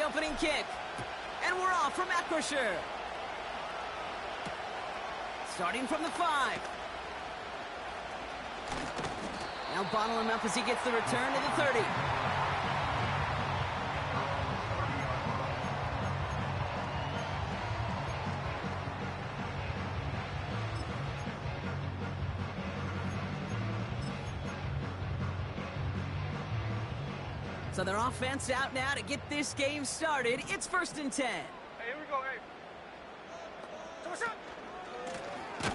opening kick. And we're off from Acrisure. Starting from the 5. Now bottle him up as he gets the return to the 30. So their offense out now to get this game started. It's 1st and 10. Hey, here we go, hey.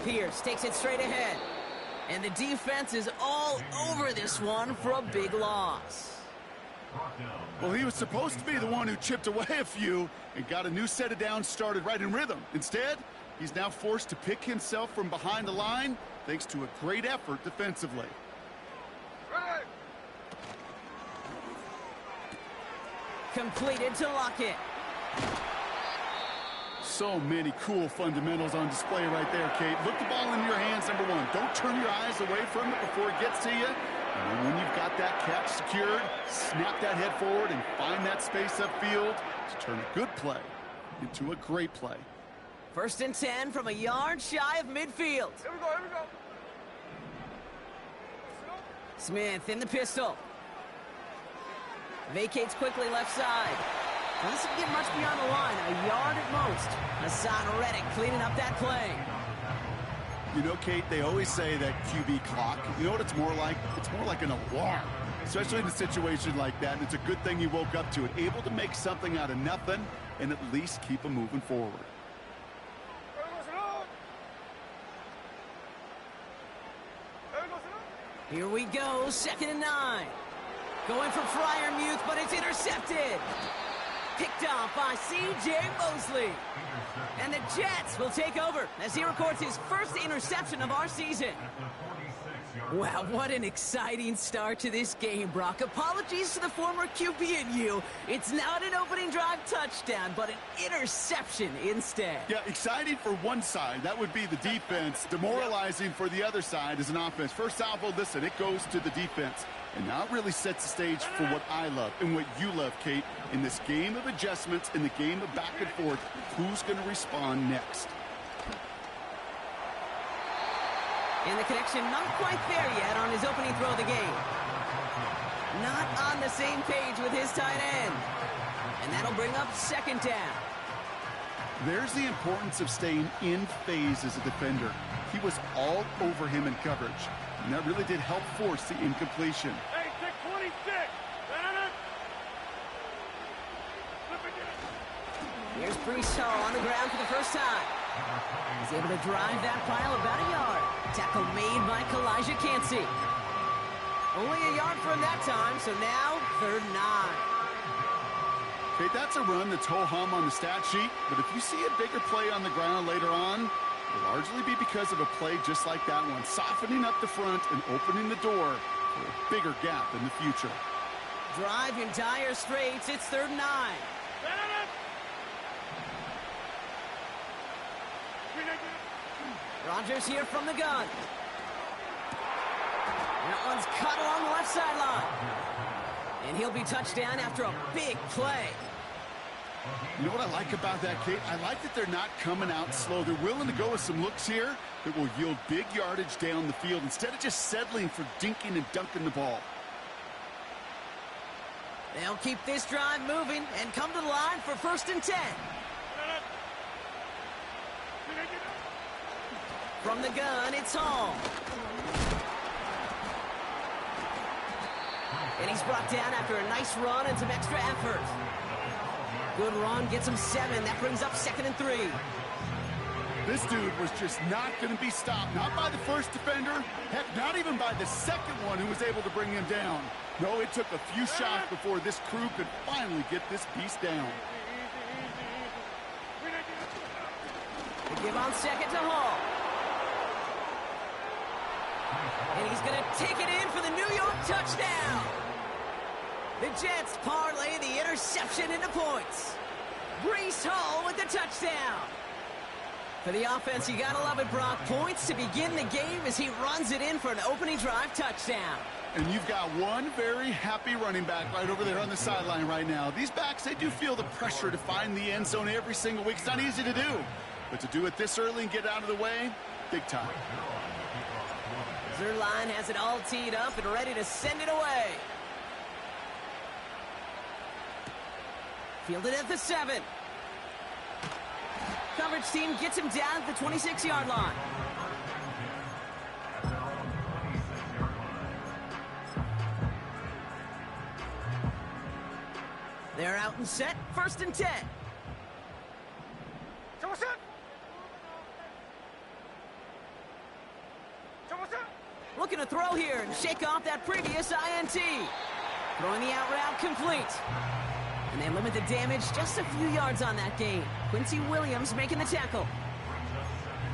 Pierce takes it straight ahead. And the defense is all over this one for a big loss. Well, he was supposed to be the one who chipped away a few and got a new set of downs started right in rhythm. Instead, he's now forced to pick himself from behind the line thanks to a great effort defensively. Completed to Lockett. So many cool fundamentals on display right there, Kate. Look the ball in your hands, number one. Don't turn your eyes away from it before it gets to you. And then when you've got that catch secured, snap that head forward and find that space upfield to turn a good play into a great play. 1st and 10 from a yard shy of midfield. Here we go, here we go. Smith in the pistol. Vacates quickly left side. Doesn't get much beyond the line, a yard at most. Hassan Reddick cleaning up that play. You know, Kate, they always say that QB clock, you know what it's more like? It's more like an alarm, especially in a situation like that. And it's a good thing he woke up to it, able to make something out of nothing and at least keep him moving forward. Here we go, 2nd and 9. Going for Fryermuth, but it's intercepted. Picked off by C.J. Mosley. And the Jets will take over as he records his first interception of our season. Wow, what an exciting start to this game, Brock. Apologies to the former QB and you. It's not an opening drive touchdown, but an interception instead. Yeah, exciting for one side. That would be the defense. Demoralizing for the other side as an offense. First salvo, listen, it goes to the defense. And now it really sets the stage for what I love and what you love, Kate. In this game of adjustments, in the game of back and forth, who's going to respond next? And the connection not quite there yet on his opening throw of the game. Not on the same page with his tight end. And that'll bring up 2nd down. There's the importance of staying in phase as a defender. He was all over him in coverage. And that really did help force the incompletion. Hey, take 26. Here's Brees Hall on the ground for the first time. He's able to drive that pile about a yard. Tackle made by Kalijah Cansey. Only a yard from that time, so now 3rd and 9. Okay, that's a run that's ho-hum on the stat sheet, but if you see a bigger play on the ground later on, it'll largely be because of a play just like that one, softening up the front and opening the door for a bigger gap in the future. Drive in dire straits, it's 3rd and 9. Rodgers here from the gun. That one's cut along the left sideline. And he'll be touched down after a big play. You know what I like about that, Kate? I like that they're not coming out slow. They're willing to go with some looks here that will yield big yardage down the field instead of just settling for dinking and dunking the ball. They'll keep this drive moving and come to the line for 1st and 10. From the gun, it's Hall. And he's brought down after a nice run and some extra effort. Good run, gets him 7. That brings up 2nd and 3. This dude was just not going to be stopped. Not by the first defender. Heck, not even by the second one who was able to bring him down. No, it took a few shots before this crew could finally get this beast down. They give on 2nd to Hall. And he's going to take it in for the New York touchdown. The Jets parlay the interception into points. Brees Hall with the touchdown. For the offense, you gotta love it, Brock. Points to begin the game as he runs it in for an opening drive touchdown. And you've got one very happy running back right over there on the sideline right now. These backs, they do feel the pressure to find the end zone every single week. It's not easy to do. But to do it this early and get out of the way, big time. Zerline has it all teed up and ready to send it away. Fielded at the 7. Coverage team gets him down at the 26-yard line. They're out and set. 1st and 10. Looking to throw here and shake off that previous INT. Throwing the out route complete. And they limit the damage just a few yards on that gain. Quincy Williams making the tackle.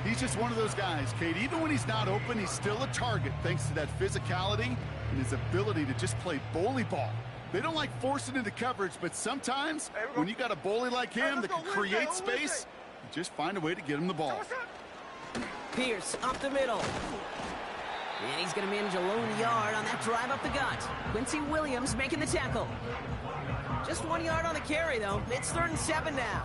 He's just one of those guys, Kate. Even when he's not open, he's still a target thanks to that physicality and his ability to just play bully ball. They don't like forcing into coverage, but sometimes when you got a bully like him that can create space, you just find a way to get him the ball. Pierce up the middle. And he's going to manage a lone yard on that drive up the gut. Quincy Williams making the tackle. Just 1 yard on the carry, though. It's 3rd and 7 now.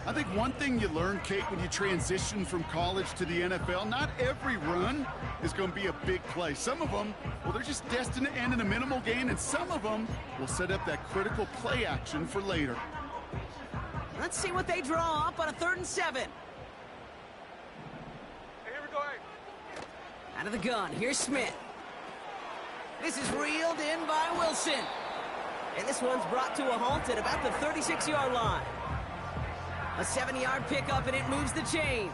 I think one thing you learn, Kate, when you transition from college to the NFL, not every run is going to be a big play. Some of them, well, they're just destined to end in a minimal gain, and some of them will set up that critical play action for later. Let's see what they draw up on a 3rd and 7. Hey, here we go, Out of the gun, here's Smith. This is reeled in by Wilson. And this one's brought to a halt at about the 36-yard line. A 7-yard pickup, and it moves the chains.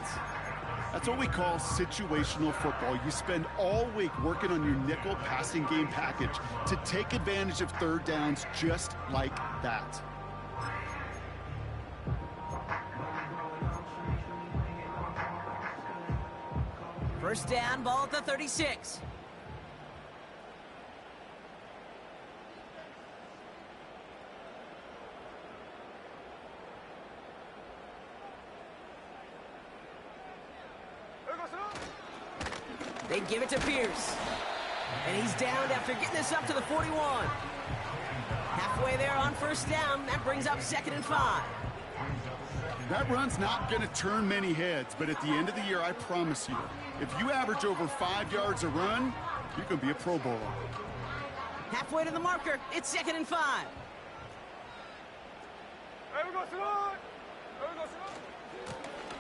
That's what we call situational football. You spend all week working on your nickel passing game package to take advantage of 3rd downs just like that. First down, ball at the 36. They give it to Pierce. And he's downed after getting this up to the 41. Halfway there on 1st down. That brings up 2nd and 5. That run's not going to turn many heads, but at the end of the year, I promise you, if you average over 5 yards a run, you're going to be a Pro Bowler. Halfway to the marker. It's 2nd and 5. There we go, Simone.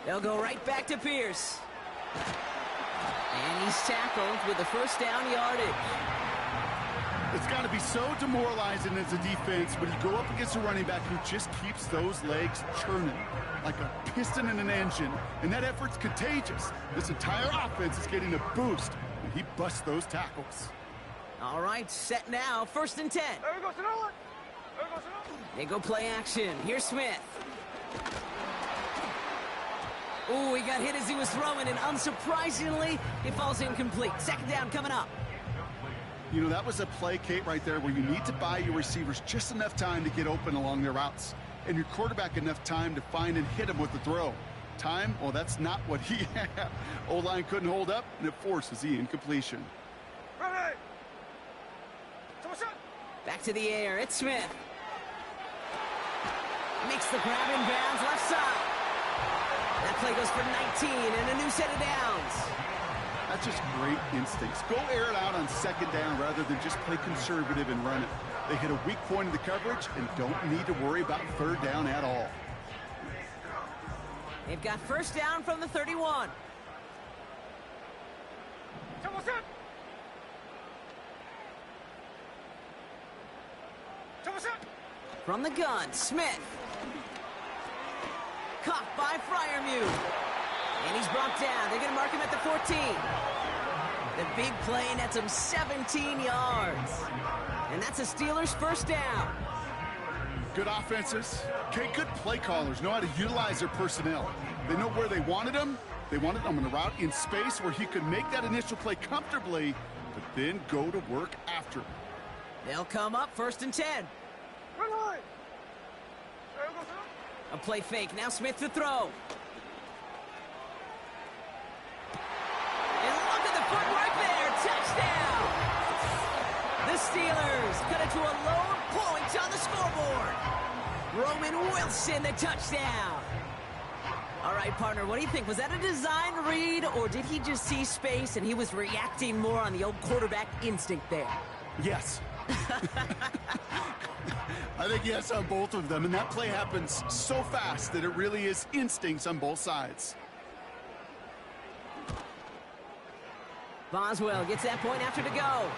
They'll go right back to Pierce. And he's tackled with the 1st down yardage. It's got to be so demoralizing as a defense when you go up against a running back who just keeps those legs churning like a piston in an engine, and that effort's contagious. This entire offense is getting a boost when he busts those tackles. All right, set now, 1st and 10. There we go, Simone. There we go, Simone. They go play action. Here's Smith. Ooh, he got hit as he was throwing, and unsurprisingly, it falls incomplete. 2nd down coming up. You know, that was a play, Kate, right there where you need to buy your receivers just enough time to get open along their routes, and your quarterback enough time to find and hit him with the throw. Time, well, that's not what he had. O-line couldn't hold up, and it forces the incompletion. Ready. Back to the air, it's Smith. Makes the grab in bounds, left side. That play goes for 19 and a new set of downs. That's just great instincts. Go air it out on 2nd down rather than just play conservative and run it. They hit a weak point in the coverage and don't need to worry about 3rd down at all. They've got 1st down from the 31. From the gun, Smith. Caught by Freiermuth. And he's brought down. They're going to mark him at the 14. The big play nets him 17 yards. And that's a Steelers 1st down. Good offenses. Okay, good play callers know how to utilize their personnel. They know where they wanted them. They wanted them on a route in space where he could make that initial play comfortably, but then go to work after. They'll come up 1st and 10. A play fake. Now Smith to throw. Steelers cut it to a lone point on the scoreboard. Roman Wilson, the touchdown. All right, partner, what do you think? Was that a design read, or did he just see space and he was reacting more on the old quarterback instinct there? Yes. I think yes on both of them, and that play happens so fast that it really is instincts on both sides. Boswell gets that point after to go.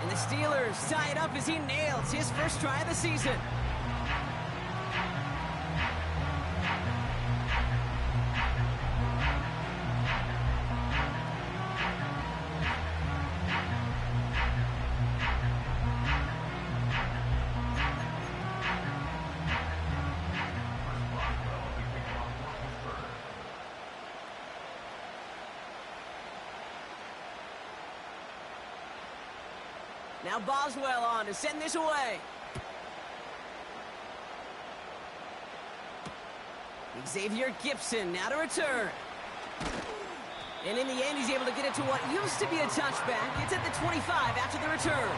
And the Steelers tie it up as he nails his first try of the season. Now Boswell on to send this away. Xavier Gibson now to return. And in the end, he's able to get it to what used to be a touchback. It's at the 25 after the return.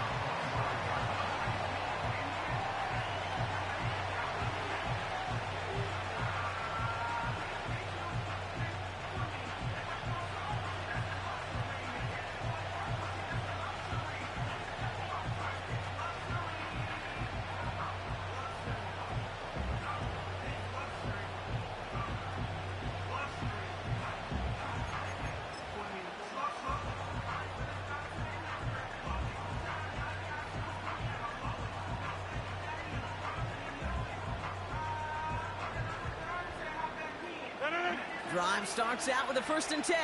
Drive starts out with a 1st and 10.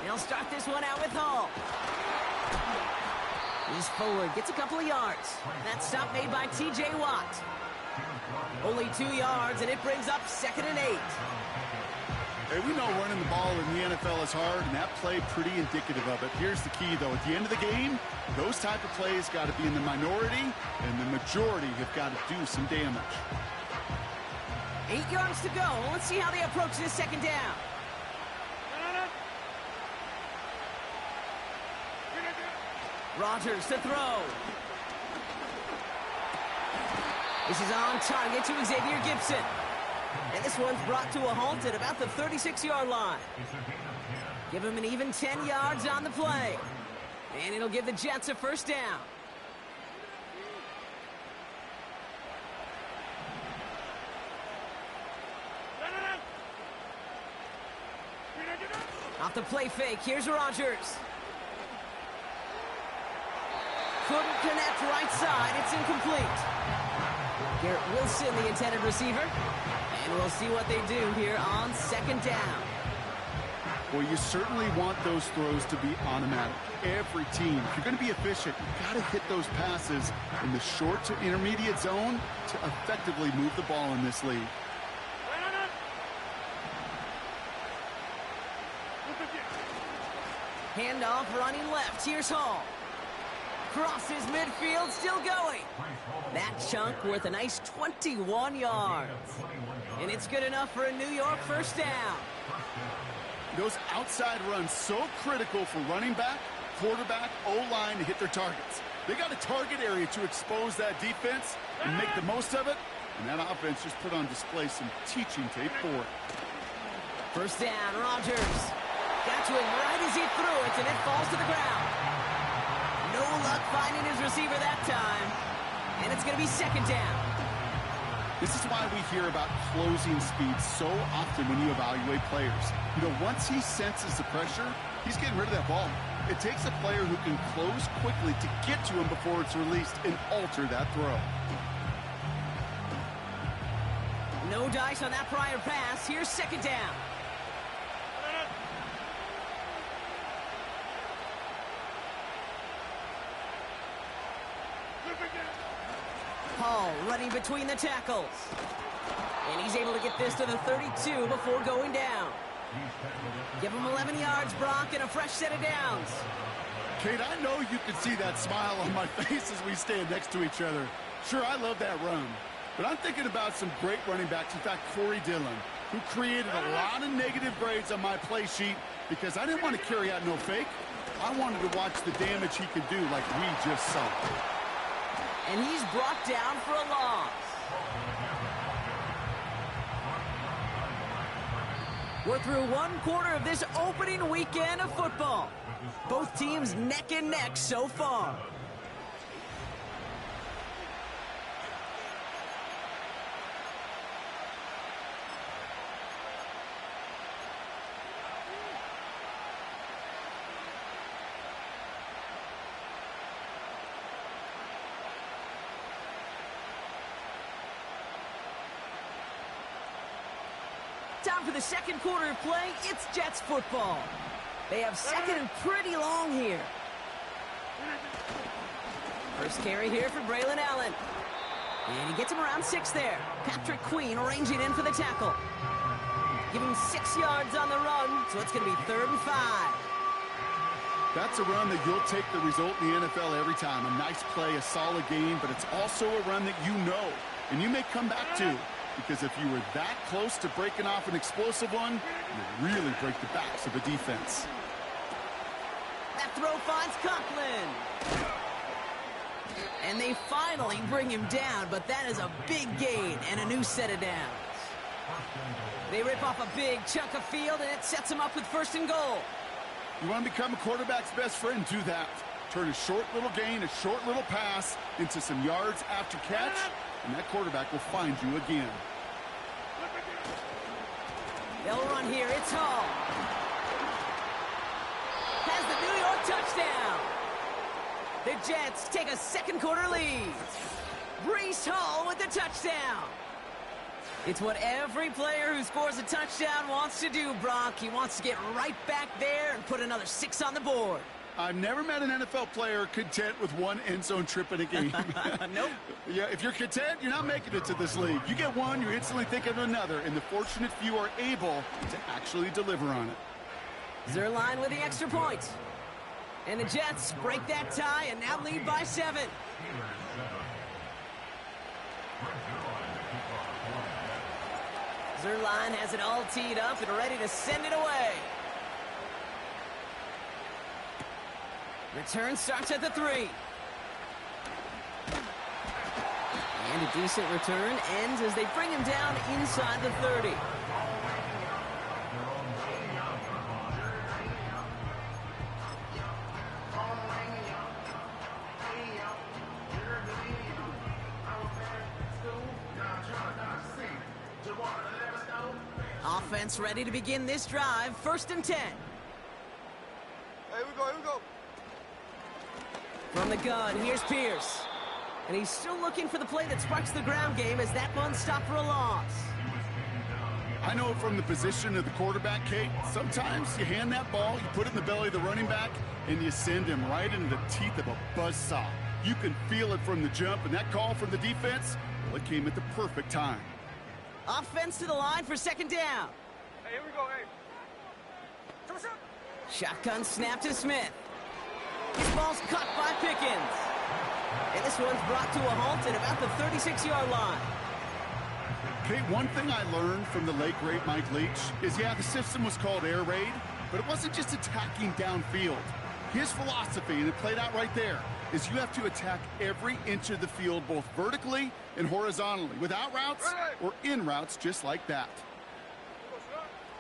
He'll start this one out with Hall. He's forward, gets a couple of yards. That stop made by T.J. Watt. Only 2 yards, and it brings up 2nd and 8. Hey, we know running the ball in the NFL is hard, and that play pretty indicative of it. Here's the key, though. At the end of the game, those type of plays got to be in the minority, and the majority have got to do some damage. 8 yards to go. Let's see how they approach this 2nd down. Rodgers to throw. This is on target to Xavier Gibson. And this one's brought to a halt at about the 36-yard line. Give him an even 10 yards on the play. And it'll give the Jets a 1st down. Off the play fake, here's Rodgers. Couldn't connect right side, it's incomplete. Garrett Wilson, the intended receiver. And we'll see what they do here on 2nd down. Well, you certainly want those throws to be automatic. Every team, if you're going to be efficient, you've got to hit those passes in the short to intermediate zone to effectively move the ball in this league. Handoff running left. Here's Hall. Crosses midfield, still going. That chunk worth a nice 21 yards. And it's good enough for a New York 1st down. Those outside runs so critical for running back, quarterback, O-line to hit their targets. They got a target area to expose that defense and make the most of it. And that offense just put on display some teaching tape for it. 1st down, Rodgers. Got to him right as he threw it, and it falls to the ground. No luck finding his receiver that time. And it's going to be 2nd down. This is why we hear about closing speed so often when you evaluate players. You know, once he senses the pressure, he's getting rid of that ball. It takes a player who can close quickly to get to him before it's released and alter that throw. No dice on that prior pass. Here's 2nd down. Hall running between the tackles. And he's able to get this to the 32 before going down. Give him 11 yards, Brock, and a fresh set of downs. Kate, I know you can see that smile on my face as we stand next to each other. Sure, I love that run. But I'm thinking about some great running backs. In fact, Corey Dillon, who created a lot of negative grades on my play sheet because I didn't want to carry out no fake. I wanted to watch the damage he could do like we just saw. And he's brought down for a loss. We're through one quarter of this opening weekend of football. Both teams neck and neck so far. Time for the second quarter of play. It's Jets football. They have second and pretty long here. First carry here for Braylon Allen. And he gets him around 6 there. Patrick Queen arranging in for the tackle. Give him 6 yards on the run, so it's going to be 3rd and 5. That's a run that you'll take the result in the NFL every time. A nice play, a solid game, but it's also a run that you know and you may come back to. Because if you were that close to breaking off an explosive one, you'd really break the backs of a defense. That throw finds Conklin. And they finally bring him down, but that is a big gain and a new set of downs. They rip off a big chunk of field, and it sets them up with 1st and goal. You want to become a quarterback's best friend, do that. Turn a short little gain, a short little pass into some yards after catch, and that quarterback will find you again. They'll run here. It's Hall. Has the New York touchdown. The Jets take a second quarter lead. Breece Hall with the touchdown. It's what every player who scores a touchdown wants to do, Brock. He wants to get right back there and put another 6 on the board. I've never met an NFL player content with one end zone trip in a game. Nope. Yeah, if you're content, you're not making it to this league. You get one, you're instantly thinking of another, and the fortunate few are able to actually deliver on it. Zerline with the extra point. And the Jets break that tie and now lead by 7. Zerline has it all teed up and ready to send it away. Return starts at the 3. And a decent return ends as they bring him down inside the 30. Offense ready to begin this drive. 1st and 10. Here we go, here we go. From the gun, here's Pierce. And he's still looking for the play that sparks the ground game as that one stopped for a loss. I know from the position of the quarterback, Kate, sometimes you hand that ball, you put it in the belly of the running back, and you send him right into the teeth of a buzzsaw. You can feel it from the jump, and that call from the defense, well, it came at the perfect time. Offense to the line for 2nd down. Hey, here we go, hey. Shotgun snap to Smith. His ball's caught by Pickens. And this one's brought to a halt at about the 36-yard line. Kate, one thing I learned from the late, great Mike Leach is, yeah, the system was called air raid, but it wasn't just attacking downfield. His philosophy, and it played out right there, is you have to attack every inch of the field, both vertically and horizontally, without routes or in routes just like that.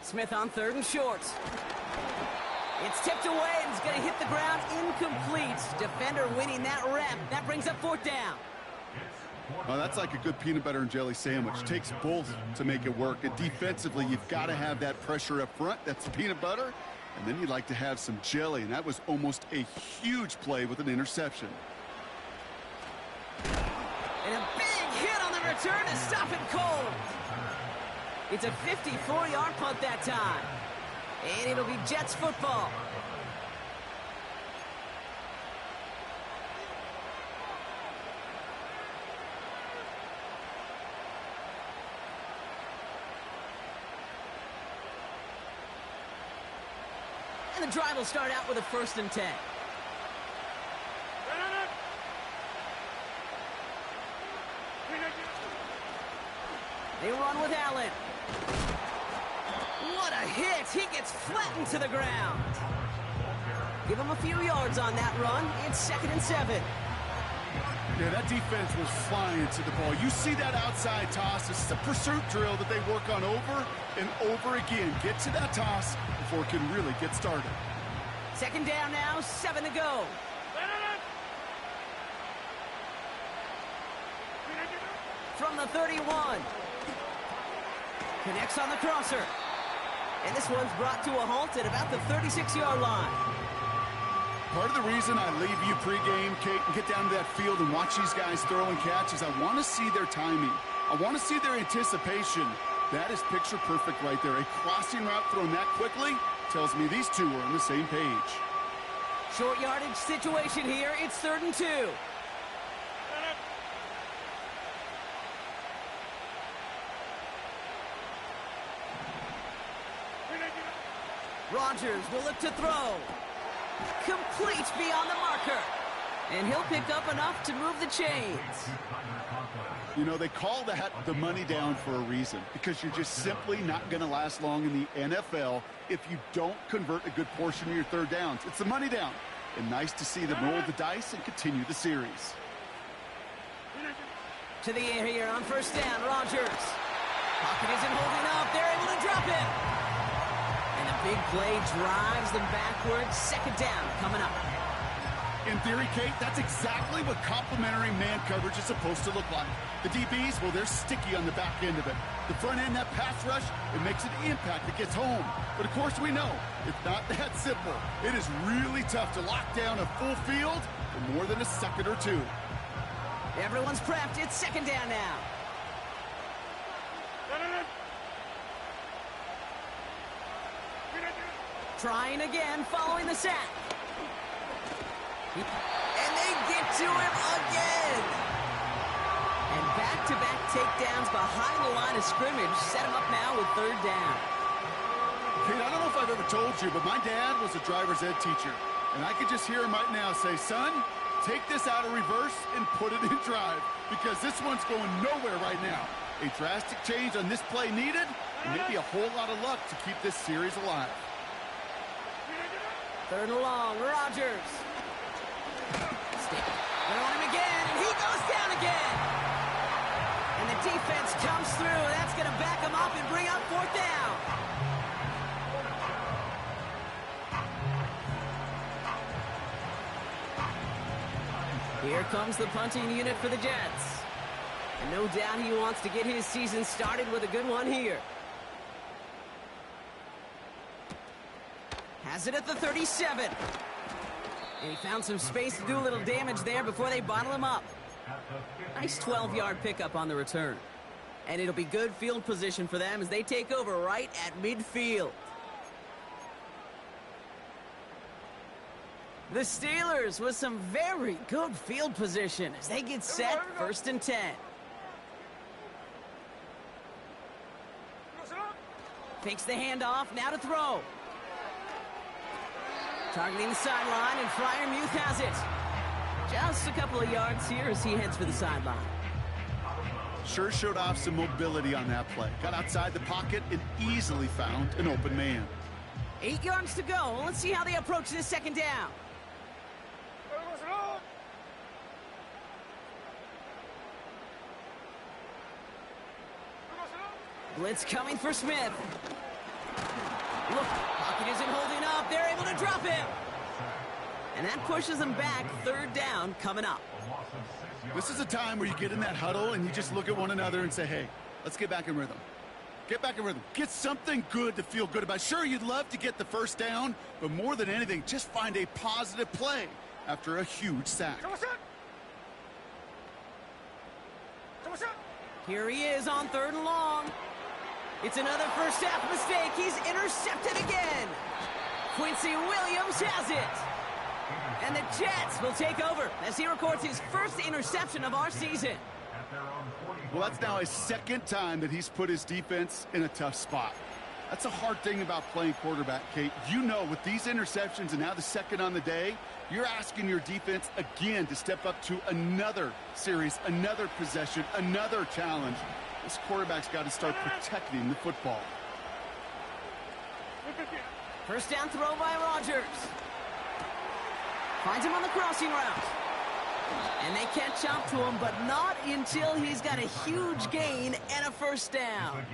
Smith on 3rd and short. It's tipped away and it's going to hit the ground incomplete. Defender winning that rep. That brings up 4th down. Well, that's like a good peanut butter and jelly sandwich. It takes both to make it work. And defensively, you've got to have that pressure up front. That's the peanut butter. And then you'd like to have some jelly. And that was almost a huge play with an interception. And a big hit on the return to stop it cold. It's a 54-yard punt that time. And it'll be Jets football. And the drive will start out with a 1st and 10. They run with Allen. What a hit! He gets flattened to the ground. Give him a few yards on that run. It's 2nd and 7. Yeah, that defense was flying to the ball. You see that outside toss. This is a pursuit drill that they work on over and over again. Get to that toss before it can really get started. 2nd down now, 7 to go. From the 31. Connects on the crosser. And this one's brought to a halt at about the 36-yard line. Part of the reason I leave you pregame, Kate, and get down to that field and watch these guys throw and catch is I want to see their timing. I want to see their anticipation. That is picture perfect right there. A crossing route thrown that quickly tells me these two are on the same page. Short yardage situation here. It's 3rd and 2. Rodgers will look to throw. Complete beyond the marker. And he'll pick up enough to move the chains. You know, they call that the money down for a reason, because you're just simply not going to last long in the NFL if you don't convert a good portion of your 3rd downs. It's the money down. And nice to see them roll the dice and continue the series. To the air here on 1st down, Rodgers. Pocket isn't holding up. They're able to drop it. And a big play drives them backwards. 2nd down coming up. In theory, Kate, that's exactly what complementary man coverage is supposed to look like. The DBs, well, they're sticky on the back end of it. The front end, that pass rush, it makes an impact that gets home. But, of course, we know it's not that simple. It is really tough to lock down a full field for more than a second or two. Everyone's prepped. It's 2nd down now. Trying again following the sack. And they get to him again. And back-to-back takedowns behind the line of scrimmage set him up now with 3rd down. Kate, I don't know if I've ever told you, but my dad was a driver's ed teacher. And I could just hear him right now say, son, take this out of reverse and put it in drive, because this one's going nowhere right now. A drastic change on this play needed, and maybe a whole lot of luck to keep this series alive. 3rd and long, Rodgers. They're on him again, and he goes down again. And the defense comes through. That's going to back him up and bring up 4th down. Here comes the punting unit for the Jets. And no doubt he wants to get his season started with a good one here. Has it at the 37. And he found some space to do a little damage there before they bottle him up. Nice 12-yard pickup on the return. And it'll be good field position for them as they take over right at midfield. The Steelers with some very good field position as they get set 1st and 10. Fakes the handoff, now to throw. Targeting the sideline, and Freiermuth has it. Just a couple of yards here as he heads for the sideline. Sure showed off some mobility on that play. Got outside the pocket and easily found an open man. 8 yards to go. Let's see how they approach this 2nd down. Blitz coming for Smith. Look, pocket isn't holding up. They're able to drop him. And that pushes them back. 3rd down coming up. This is a time where you get in that huddle and you just look at one another and say, hey, let's get back in rhythm. Get back in rhythm. Get something good to feel good about. Sure, you'd love to get the 1st down, but more than anything, just find a positive play after a huge sack. Here he is on 3rd and long. It's another first half mistake. He's intercepted again. Quincy Williams has it. And the Jets will take over as he records his first interception of our season. Well, that's now his 2nd time that he's put his defense in a tough spot. That's a hard thing about playing quarterback, Kate. You know, with these interceptions and now the 2nd on the day, you're asking your defense again to step up to another series, another possession, another challenge. This quarterback's got to start protecting the football. First down throw by Rodgers. Finds him on the crossing route. And they catch up to him, but not until he's got a huge gain and a first down.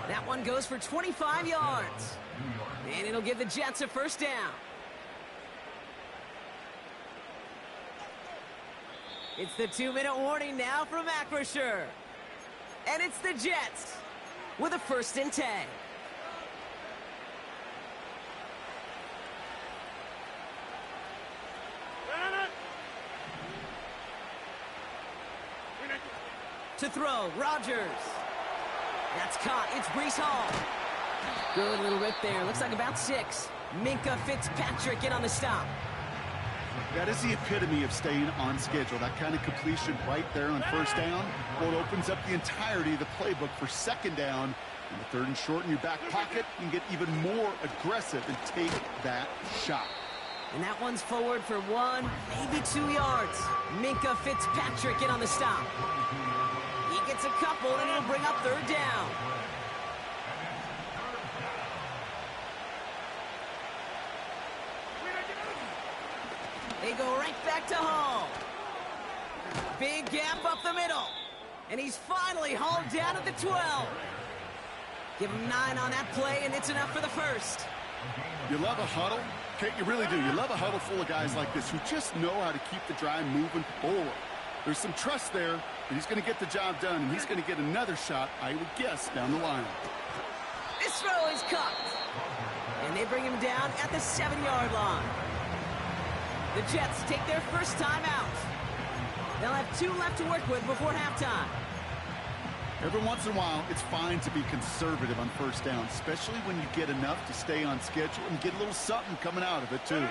That one goes for 25 yards. And it'll give the Jets a first down. It's the 2-minute warning now from Acrisure. And it's the Jets with a 1st and 10. To throw, Rodgers. That's caught. It's Breece Hall. Good little rip there. Looks like about 6. Minka Fitzpatrick in on the stop. That is the epitome of staying on schedule. That kind of completion right there on first down. Well, it opens up the entirety of the playbook for second down. In the 3rd and short in your back pocket, you can get even more aggressive and take that shot. And that one's forward for 1, maybe 2 yards. Minka Fitzpatrick in on the stop. He gets a couple, and it'll bring up 3rd down. They go right back to Hall. Big gap up the middle. And he's finally hauled down at the 12. Give him 9 on that play, and it's enough for the 1st. You love a huddle? Okay, you really do. You love a huddle full of guys like this who just know how to keep the drive moving forward. There's some trust there that he's going to get the job done, and he's going to get another shot, I would guess, down the line. This throw is caught. And they bring him down at the 7-yard line. The Jets take their first time out. They'll have 2 left to work with before halftime. Every once in a while, it's fine to be conservative on first down, especially when you get enough to stay on schedule and get a little something coming out of it, too.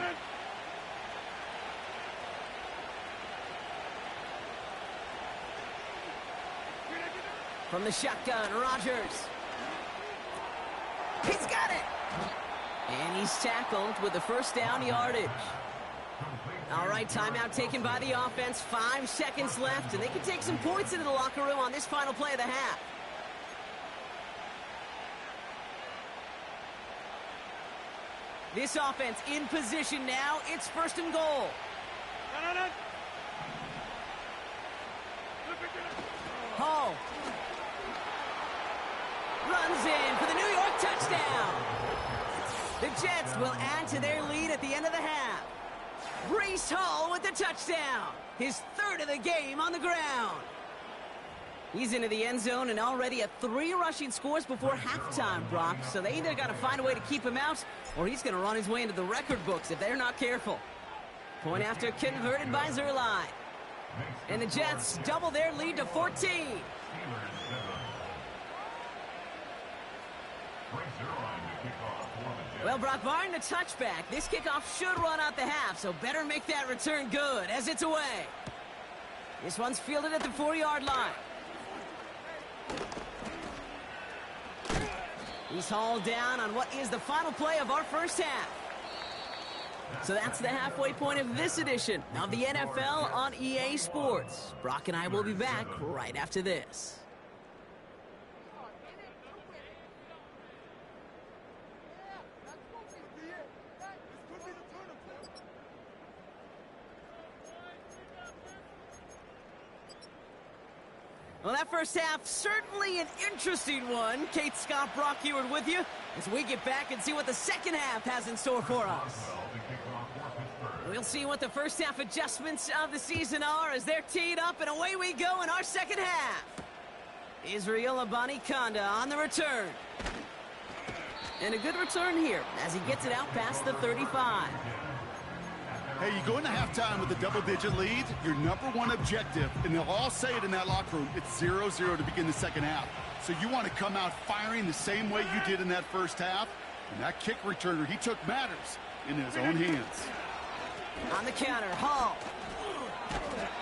From the shotgun, Rodgers. He's got it! And he's tackled with the first down yardage. All right, timeout taken by the offense. 5 seconds left, and they can take some points into the locker room on this final play of the half. This offense in position now. It's 1st and goal. Hall runs in for the New York touchdown. The Jets will add to their lead at the end of the half. Breece Hall with the touchdown. His 3rd of the game on the ground. He's into the end zone and already at 3 rushing scores before halftime, Brock. So they either got to find a way to keep him out, or he's going to run his way into the record books if they're not careful. Point after converted by Zerline. And the Jets double their lead to 14. Well, Brock, barring the touchback, this kickoff should run out the half, so better make that return good as it's away. This one's fielded at the 4-yard line. He's hauled down on what is the final play of our first half. So that's the halfway point of this edition of the NFL on EA Sports. Brock and I will be back right after this. Well, that first half, certainly an interesting one. Kate Scott, Brock Eward with you as we get back and see what the second half has in store for us. We'll see what the first half adjustments of the season are as they're teed up, and away we go in our second half. Israel Abanikanda on the return. And a good return here as he gets it out past the 35. Hey, you go into halftime with a double-digit lead, your number one objective, and they'll all say it in that locker room, it's 0-0 to begin the second half. So you want to come out firing the same way you did in that first half. And that kick returner, he took matters in his own hands. On the counter, Hall.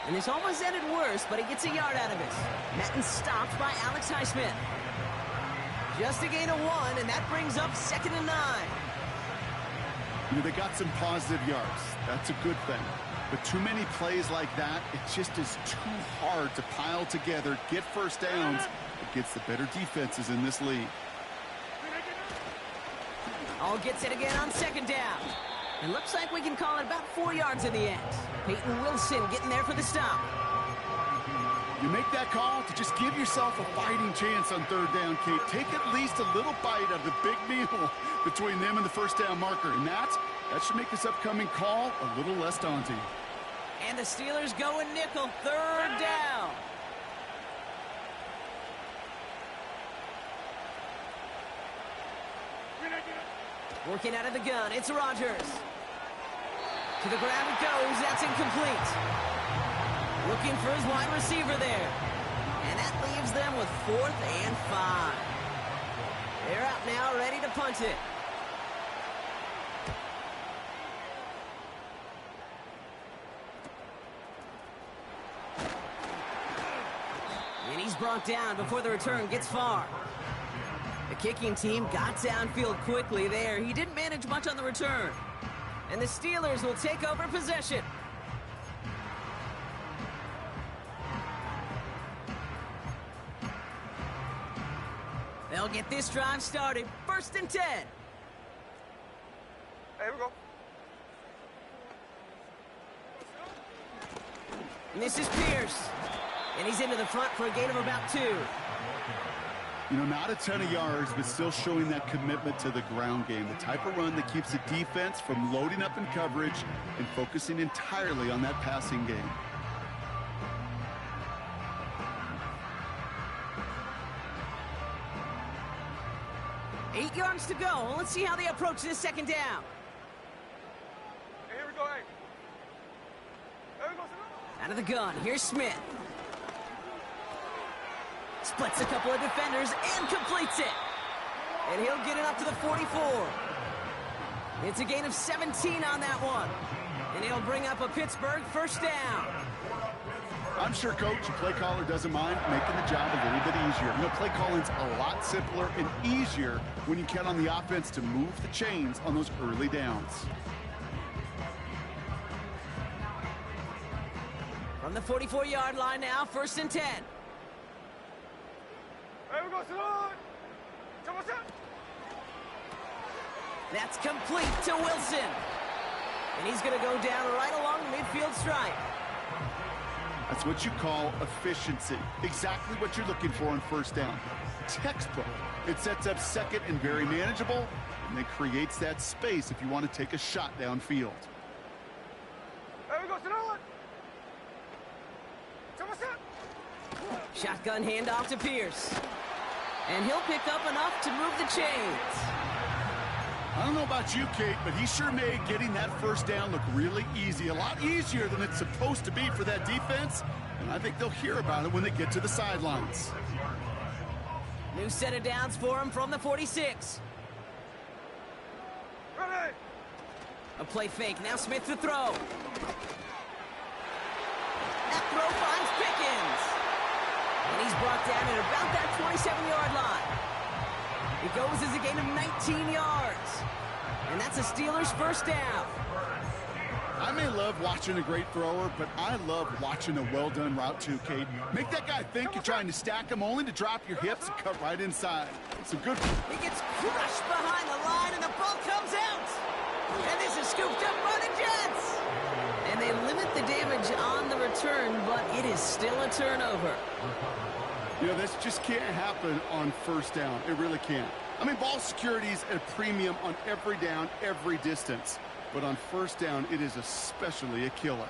And this almost ended worse, but he gets a yard out of it. Matton stopped by Alex Highsmith. Just a gain of 1, and that brings up 2nd and 9. You know, they got some positive yards. That's a good thing. But too many plays like that, it just is too hard to pile together, get first downs against the better defenses in this league. All gets it again on second down. It looks like we can call it about 4 yards in the end. Peyton Wilson getting there for the stop. You make that call to just give yourself a fighting chance on third down, Kate. Take at least a little bite of the big meal between them and the first down marker. And that should make this upcoming call a little less daunting. And the Steelers go in nickel, third down. Working out of the gun, it's Rodgers. To the ground it goes, that's incomplete. Looking for his wide receiver there. And that leaves them with 4th and 5. They're out now, ready to punt it. And he's brought down before the return gets far. The kicking team got downfield quickly there. He didn't manage much on the return. And the Steelers will take over possession. They'll get this drive started. 1st and 10. Hey, here we go. And this is Pierce. And he's into the front for a gain of about 2. You know, not a ton of yards, but still showing that commitment to the ground game. The type of run that keeps the defense from loading up in coverage and focusing entirely on that passing game. Eight yards to go. Let's see how they approach this second down. Hey, here we go, hey. Here we go, Out of the gun, here's Smith. Splits a couple of defenders and completes it. And he'll get it up to the 44. It's a gain of 17 on that one. And he'll bring up a Pittsburgh first down. I'm sure Coach and play caller doesn't mind making the job a little bit easier. You know, play calling's a lot simpler and easier when you count on the offense to move the chains on those early downs. From the 44-yard line now, 1st and 10. Here we go, Salon. That's complete to Wilson. And he's going to go down right along the midfield stripe. That's what you call efficiency. Exactly what you're looking for on first down. Textbook. It sets up second and very manageable, and then creates that space if you want to take a shot downfield. Here we go, Salon. Shotgun handoff to Pierce. And he'll pick up enough to move the chains. I don't know about you, Kate, but he sure made getting that first down look really easy. A lot easier than it's supposed to be for that defense. And I think they'll hear about it when they get to the sidelines. New set of downs for him from the 46. Ready. A play fake. Now Smith to throw. That throw finds Pickens. And he's brought down at about that 27-yard line. It goes as a gain of 19 yards. And that's a Steelers first down. I may love watching a great thrower, but I love watching a well-done route too, Kate. Make that guy think you're trying to stack him only to drop your hips and cut right inside. Some good... He gets crushed behind the line, and the ball comes out. And this is scooped up by the Jets. And they limit the damage on the return, but it is still a turnover. You know, this just can't happen on first down. It really can't. I mean, ball security is at a premium on every down, every distance. But on first down, it is especially a killer.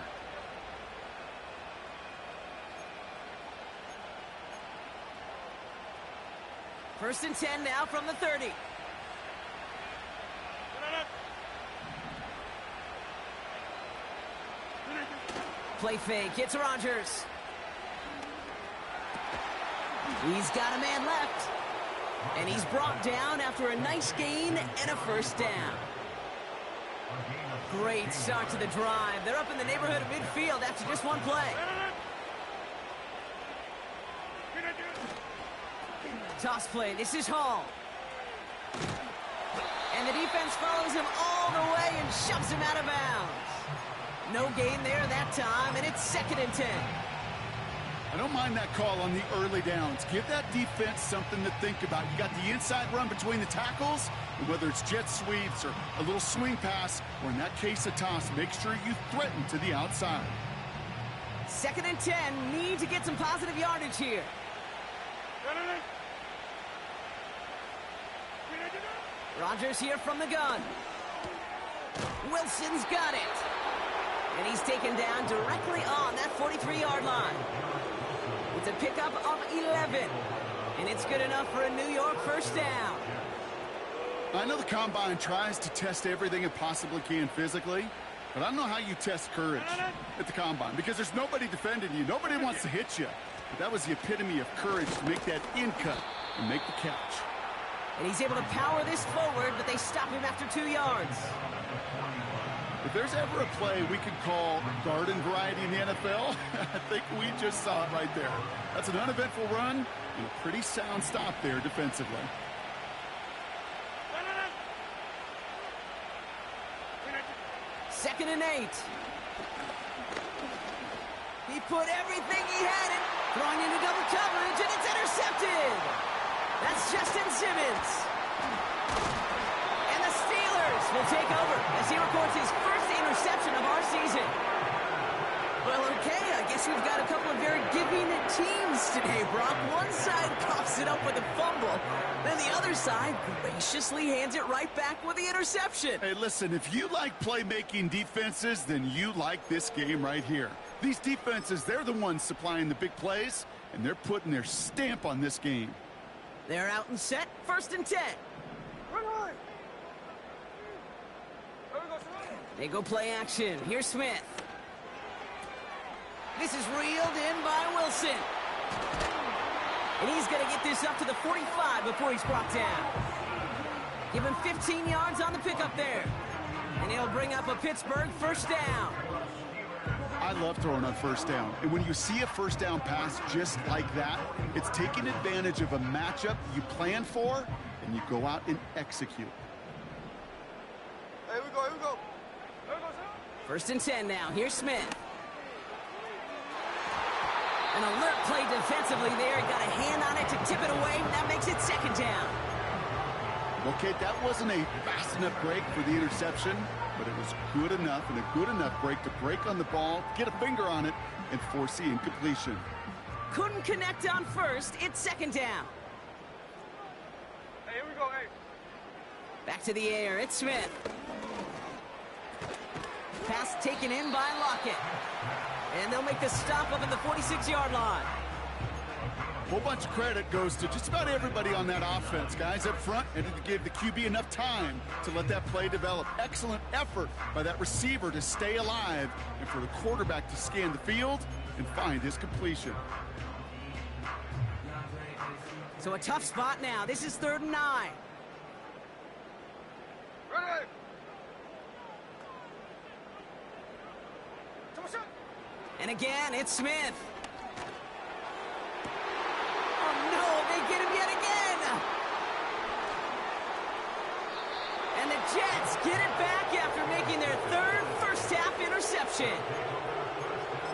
First and 10 now from the 30. Play fake. It's Rodgers. He's got a man left. And he's brought down after a nice gain and a first down. Great start to the drive. They're up in the neighborhood of midfield after just one play. Toss play. This is Hall. And the defense follows him all the way and shoves him out of bounds. No gain there that time, and it's 2nd and 10. don't mind that call on the early downs. Give that defense something to think about. You got the inside run between the tackles, and whether it's jet sweeps or a little swing pass, or in that case a toss, make sure you threaten to the outside. 2nd and 10, need to get some positive yardage here. Rodgers here from the gun. Wilson's got it. And he's taken down directly on that 43-yard line. It's a pickup of 11. And it's good enough for a New York first down. I know the Combine tries to test everything it possibly can physically, but I don't know how you test courage at the Combine because there's nobody defending you. Nobody wants to hit you. But that was the epitome of courage to make that in cut and make the catch. And he's able to power this forward, but they stop him after 2 yards. If there's ever a play we could call garden variety in the NFL, I think we just saw it right there. That's an uneventful run and a pretty sound stop there defensively. Second and 8. He put everything he had in, throwing into double coverage, and it's intercepted. That's Justin Simmons. And the Steelers will take over as he records his first interception of our season. Well, okay, I guess we've got a couple of very giving teams today, Brock. One side coughs it up with a fumble, then the other side graciously hands it right back with the interception. Hey, listen, if you like playmaking defenses, then you like this game right here. These defenses, they're the ones supplying the big plays, and they're putting their stamp on this game. They're out and set, 1st and 10. They go play action. Here's Smith. This is reeled in by Wilson. And he's going to get this up to the 45 before he's brought down. Give him 15 yards on the pickup there. And he'll bring up a Pittsburgh first down. I love throwing on first down. And when you see a first down pass just like that, it's taking advantage of a matchup you plan for, and you go out and execute. Here we go, here we go. 1st and 10 now. Here's Smith. An alert play defensively there. He got a hand on it to tip it away. That makes it 2nd down. Okay, that wasn't a fast enough break for the interception, but it was good enough and a good enough break to break on the ball, get a finger on it, and force the incompletion. Couldn't connect on first. It's 2nd down. Hey, here we go, hey. Back to the air. It's Smith. Pass taken in by Lockett. And they'll make the stop up at the 46-yard line. A whole bunch of credit goes to just about everybody on that offense. Guys up front, and to give the QB enough time to let that play develop. Excellent effort by that receiver to stay alive and for the quarterback to scan the field and find his completion. So a tough spot now. This is 3rd and 9. Ready. And again, it's Smith. Oh, no, they get him yet again. And the Jets get it back after making their 3rd first-half interception.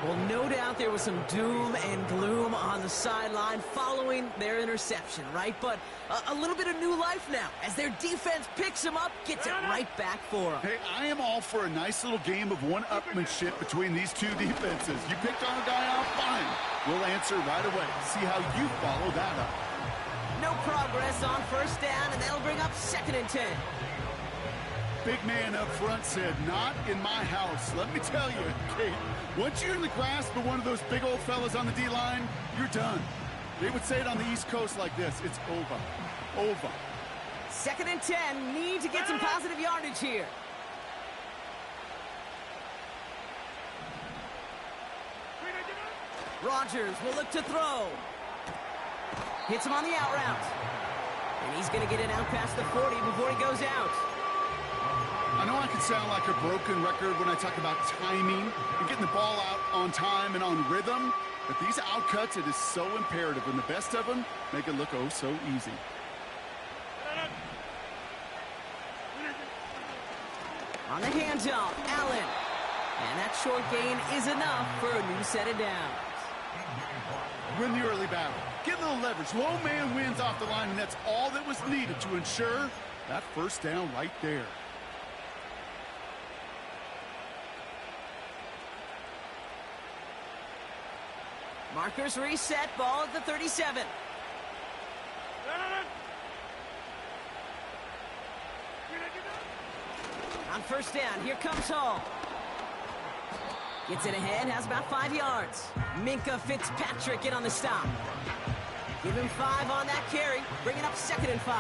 Well, no doubt there was some doom and gloom on the sideline following their interception, right? But a little bit of new life now as their defense picks them up, gets it right back for them. Hey, I am all for a nice little game of one-upmanship between these two defenses. You picked on a guy out, fine. We'll answer right away. See how you follow that up. No progress on first down, and that'll bring up 2nd and 10. Big man up front said, not in my house. Let me tell you, Kate, once you're in the grasp of one of those big old fellas on the D-line, you're done. They would say it on the East Coast like this, it's over. Over. 2nd and 10, need to get some positive yardage here. Rodgers will look to throw. Hits him on the out route. And he's going to get it out past the 40 before he goes out. I know I can sound like a broken record when I talk about timing and getting the ball out on time and on rhythm, but these outcuts, it is so imperative, and the best of them make it look oh so easy. On the handoff, Allen. And that short gain is enough for a new set of downs. Win the early battle. Get a little leverage. Low man wins off the line, and that's all that was needed to ensure that first down right there. Markers reset, ball at the 37. On first down, here comes Hall. Gets it ahead, has about 5 yards. Minka Fitzpatrick in on the stop. Give him 5 on that carry, bring it up 2nd and 5.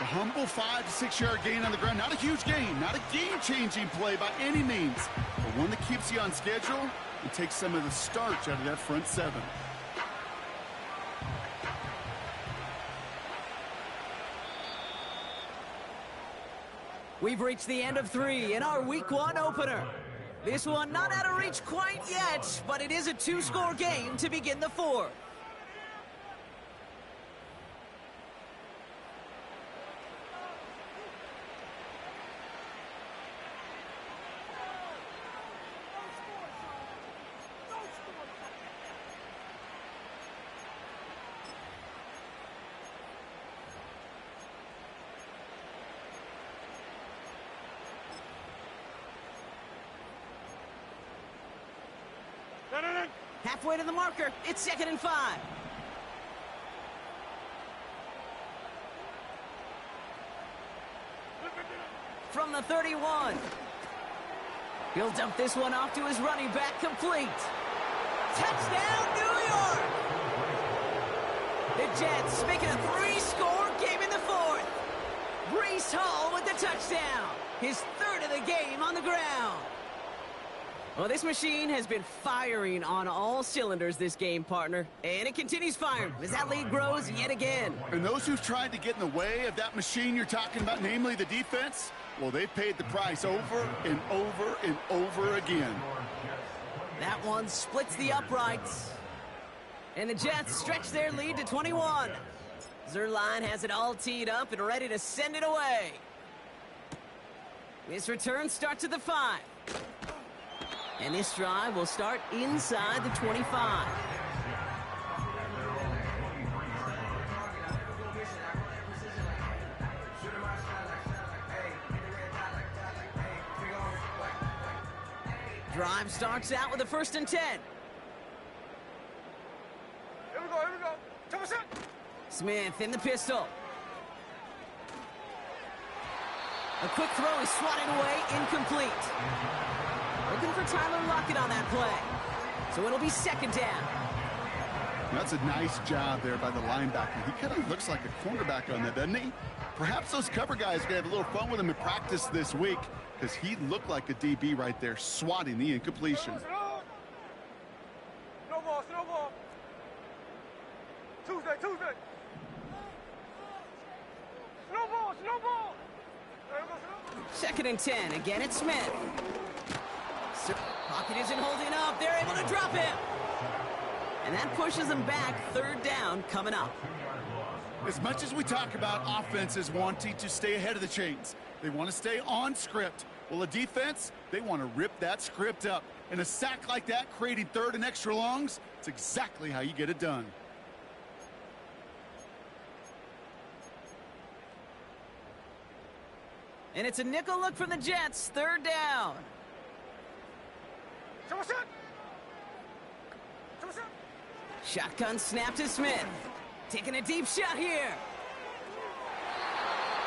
A humble 5 to 6 yard gain on the ground. Not a huge gain, not a game-changing play by any means, but one that keeps you on schedule and takes some of the starch out of that front 7. We've reached the end of 3 in our Week 1 opener. This one not out of reach quite yet, but it is a 2-score game to begin the 4th. Halfway to the marker, it's 2nd and 5. From the 31. He'll dump this one off to his running back, complete. Touchdown, New York! The Jets making a 3-score game in the 4th. Breece Hall with the touchdown. His 3rd of the game on the ground. Well, this machine has been firing on all cylinders this game, partner. And it continues firing as that lead grows yet again. And those who've tried to get in the way of that machine you're talking about, namely the defense, well, they've paid the price over and over and over again. That one splits the uprights. And the Jets stretch their lead to 21. Zerline has it all teed up and ready to send it away. This return starts at the 5. And this drive will start inside the 25. Drive starts out with a 1st and 10. Here we go, here we go. Top set. Smith in the pistol. A quick throw is swatted away, incomplete. Looking for Tyler Lockett on that play. So it'll be 2nd down. That's a nice job there by the linebacker. He kind of looks like a cornerback on that, doesn't he? Perhaps those cover guys are going to have a little fun with him in practice this week because he looked like a DB right there, swatting the incompletion. No ball. Tuesday. No ball. 2nd and 10. Again, it's Smith. Pocket isn't holding up. They're able to drop him. And that pushes them back. 3rd down coming up. As much as we talk about offenses wanting to stay ahead of the chains, they want to stay on script. Well, a defense, they want to rip that script up. And a sack like that, creating 3rd and extra longs, it's exactly how you get it done. And it's a nickel look from the Jets. 3rd down. Shotgun snap to Smith. Taking a deep shot here.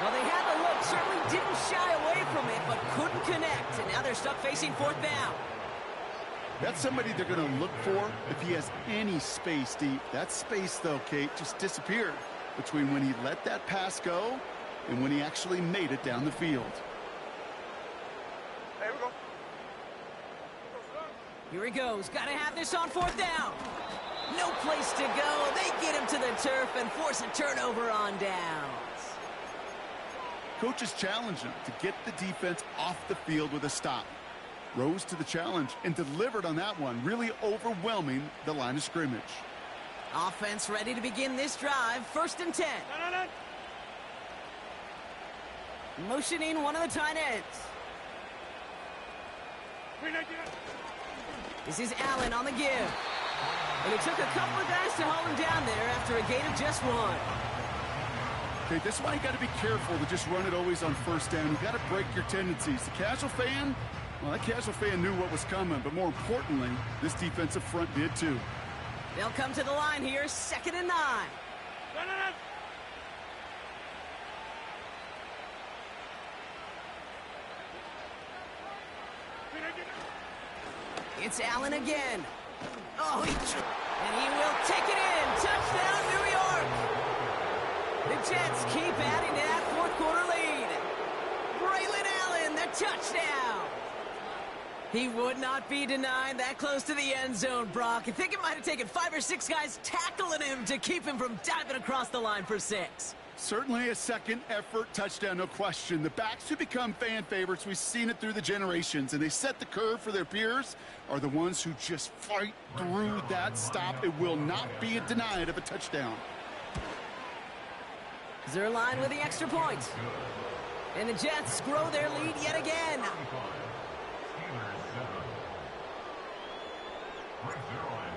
Well, they had the look. Certainly didn't shy away from it, but couldn't connect. And now they're stuck facing 4th down. That's somebody they're going to look for if he has any space deep. That space, though, Kate, just disappeared between when he let that pass go and when he actually made it down the field. There we go. Here he goes. Got to have this on 4th down. No place to go. They get him to the turf and force a turnover on downs. Coaches challenged him to get the defense off the field with a stop. Rose to the challenge and delivered on that one, really overwhelming the line of scrimmage. Offense ready to begin this drive. 1st and 10. Motioning one of the tight ends. This is Allen on the give. And it took a couple of guys to hold him down there after a gain of just 1. Okay, this is why you got to be careful to just run it always on first down. You got to break your tendencies. The casual fan, well, that casual fan knew what was coming, but more importantly, this defensive front did too. They'll come to the line here, 2nd and 9. It's Allen again. Oh, and he will take it in. Touchdown, New York. The Jets keep adding to that fourth-quarter lead. Braylon Allen, the touchdown. He would not be denied that close to the end zone, Brock. I think it might have taken 5 or 6 guys tackling him to keep him from diving across the line for 6. Certainly a second-effort touchdown, no question. The backs who become fan favorites, we've seen it through the generations, and they set the curve for their peers, are the ones who just fight through that stop. It will not be denied of a touchdown. Zerline with the extra point. And the Jets grow their lead yet again.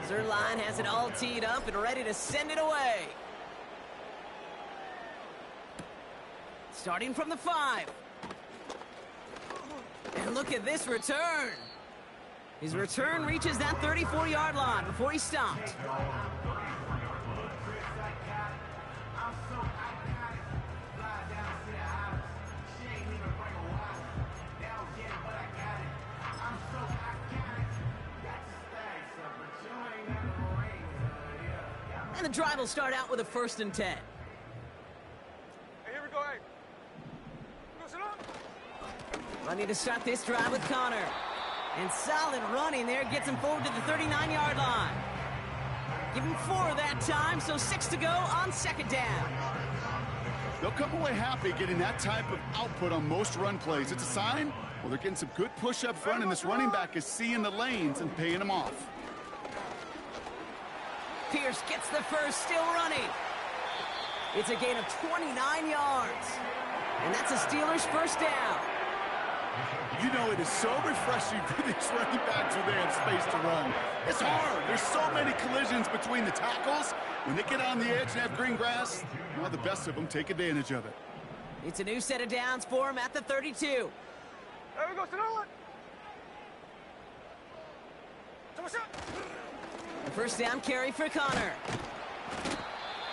Zerline has it all teed up and ready to send it away. Starting from the 5. And look at this return. His return reaches that 34-yard line before he stopped. And the drive will start out with a 1st and 10. Hey, here we go, hey. Sit up. Running to start this drive with Connor. And solid running there gets him forward to the 39-yard line. Give him 4 that time, so 6 to go on 2nd down. They'll come away happy getting that type of output on most run plays. It's a sign, well, they're getting some good push up front, and this running back is seeing the lanes and paying them off. Pierce gets the first, still running. It's a gain of 29 yards. And that's a Steelers 1st down. You know, it is so refreshing for these running backs when they have space to run. It's hard. There's so many collisions between the tackles. When they get on the edge and have green grass, well, the best of them take advantage of it. It's a new set of downs for him at the 32. There we go, sit on. The 1st down carry for Connor.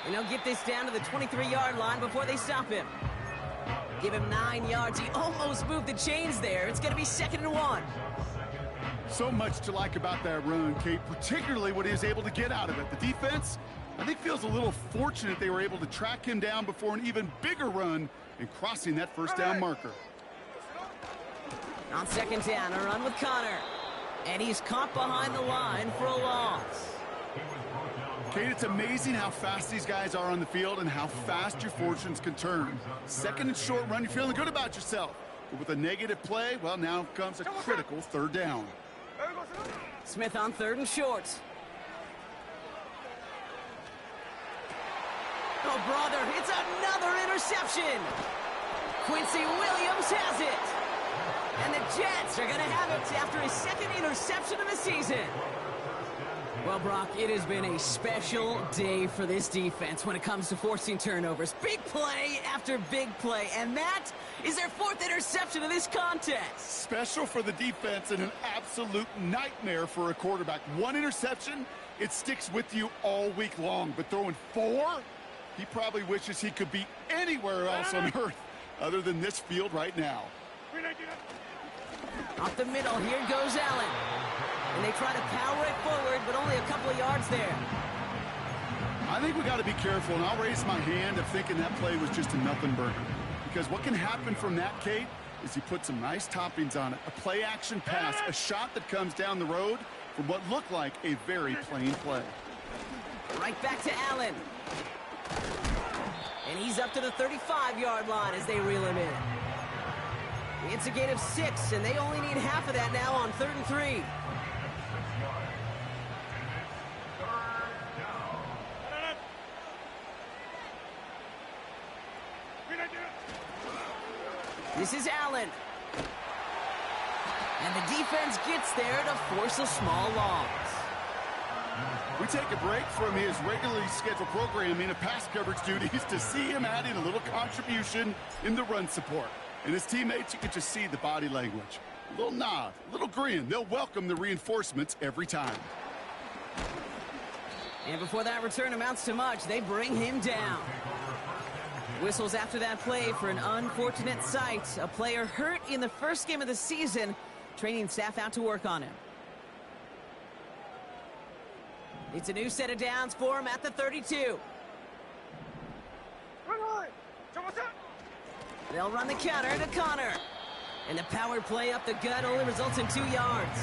And he'll get this down to the 23-yard line before they stop him. Give him 9 yards. He almost moved the chains there. It's going to be 2nd and 1. So much to like about that run, Kate, particularly what he was able to get out of it. The defense, I think, feels a little fortunate they were able to track him down before an even bigger run and crossing that 1st down marker. On 2nd down, a run with Connor. And he's caught behind the line for a loss. Kate, it's amazing how fast these guys are on the field and how fast your fortunes can turn. 2nd and short run, you're feeling good about yourself. But with a negative play, well, now comes a critical 3rd down. Smith on 3rd and short. Oh, brother, it's another interception. Quincy Williams has it. And the Jets are going to have it after his 2nd interception of the season. Well, Brock, it has been a special day for this defense when it comes to forcing turnovers. Big play after big play, and that is their 4th interception of this contest. Special for the defense and an absolute nightmare for a quarterback. 1 interception, it sticks with you all week long. But throwing 4, he probably wishes he could be anywhere else on earth other than this field right now. Off the middle, here goes Allen. And they try to power it forward, but only a couple of yards there. I think we got to be careful, and I'll raise my hand of thinking that play was just a nothing burger. Because what can happen from that, Kate, is he put some nice toppings on it. A play-action pass, a shot that comes down the road from what looked like a very plain play. Right back to Allen. And he's up to the 35-yard line as they reel him in. It's a gain of 6, and they only need half of that now on 3rd and 3. This is Allen. And the defense gets there to force a small loss. We take a break from his regularly scheduled programming of pass coverage duties to see him adding a little contribution in the run support. And his teammates, you can just see the body language. A little nod, a little grin. They'll welcome the reinforcements every time. And before that return amounts to much, they bring him down. Whistles after that play for an unfortunate sight. A player hurt in the first game of the season. Training staff out to work on him. It's a new set of downs for him at the 32. They'll run the counter to Connor. And the power play up the gut only results in 2 yards.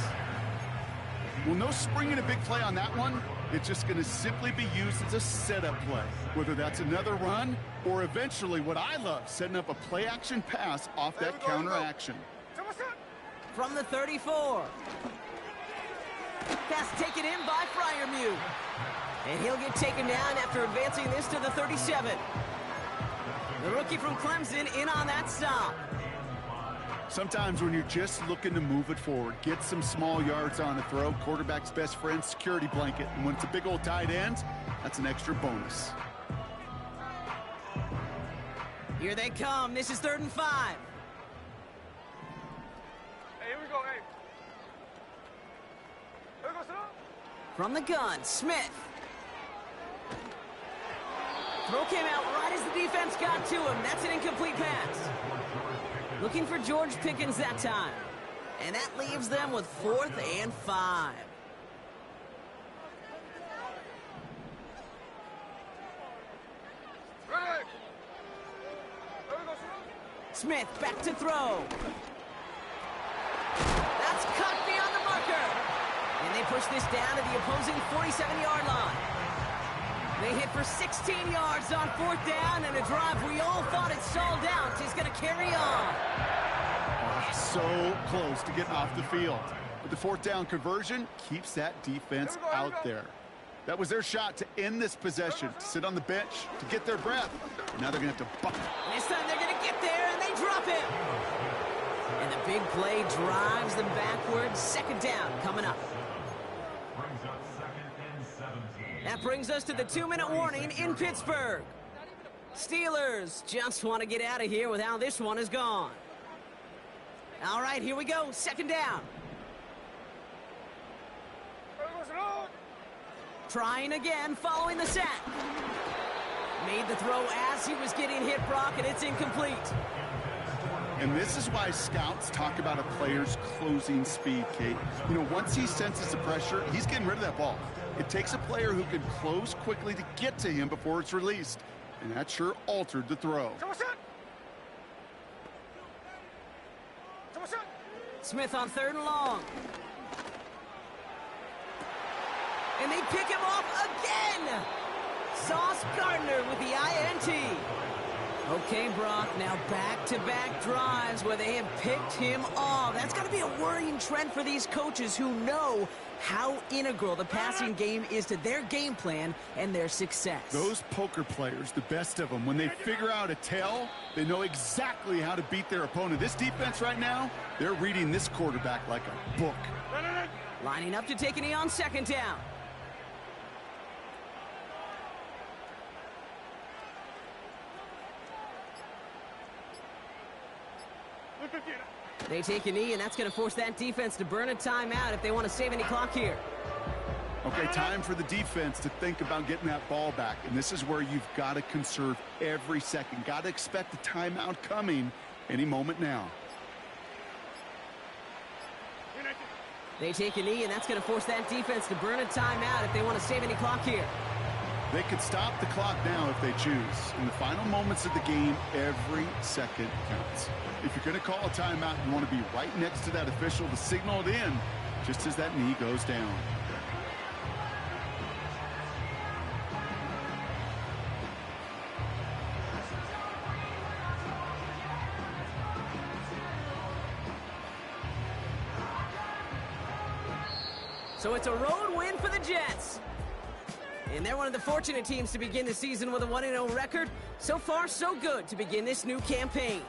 Well, no springing a big play on that one. It's just going to simply be used as a setup play. Whether that's another run or eventually what I love, setting up a play-action pass off that counter action. From the 34. Pass taken in by Freiermuth. And he'll get taken down after advancing this to the 37. The rookie from Clemson in on that stop. Sometimes when you're just looking to move it forward, get some small yards on a throw, quarterback's best friend, security blanket. And when it's a big old tight end, that's an extra bonus. Here they come. This is 3rd and 5. Hey, here we go, hey. Here we go, sit up. From the gun, Smith. Throw came out right as the defense got to him. That's an incomplete pass. Looking for George Pickens that time. And that leaves them with 4th and 5. Ready. Here we go, sit up. Smith back to throw. That's cut beyond the marker. And they push this down to the opposing 47-yard line. They hit for 16 yards on 4th down, and a drive we all thought it stalled out is going to carry on. So close to getting off the field. But the 4th down conversion keeps that defense out there. That was their shot to end this possession, to sit on the bench, to get their breath. And now they're going to have to buck. This time they're going to get there, and they drop him. And the big play drives them backwards. 2nd down coming up. That brings us to the 2-minute warning in Pittsburgh. Steelers just want to get out of here with how this one is gone. All right, here we go. 2nd down. Trying again following the sack. Made the throw as he was getting hit, Brock, and it's incomplete. And this is why scouts talk about a player's closing speed, Kate. You know, once he senses the pressure, he's getting rid of that ball. It takes a player who can close quickly to get to him before it's released. And that sure altered the throw. Smith on 3rd and long. And they pick him off again. Sauce Gardner with the INT. Okay, Brock, now back-to-back drives where they have picked him off. That's got to be a worrying trend for these coaches who know how integral the passing game is to their game plan and their success. Those poker players, the best of them, when they figure out a tell, they know exactly how to beat their opponent. This defense right now, they're reading this quarterback like a book. Lining up to take a knee on 2nd down. They take a knee, and that's going to force that defense to burn a timeout if they want to save any clock here. Okay, time for the defense to think about getting that ball back. And this is where you've got to conserve every second. Got to expect a timeout coming any moment now. They take a knee, and that's going to force that defense to burn a timeout if they want to save any clock here. They could stop the clock now if they choose. In the final moments of the game, every second counts. If you're going to call a timeout, you want to be right next to that official to signal it in just as that knee goes down. So it's a road win for the Jets. And they're one of the fortunate teams to begin the season with a 1-0 record. So far, so good to begin this new campaign.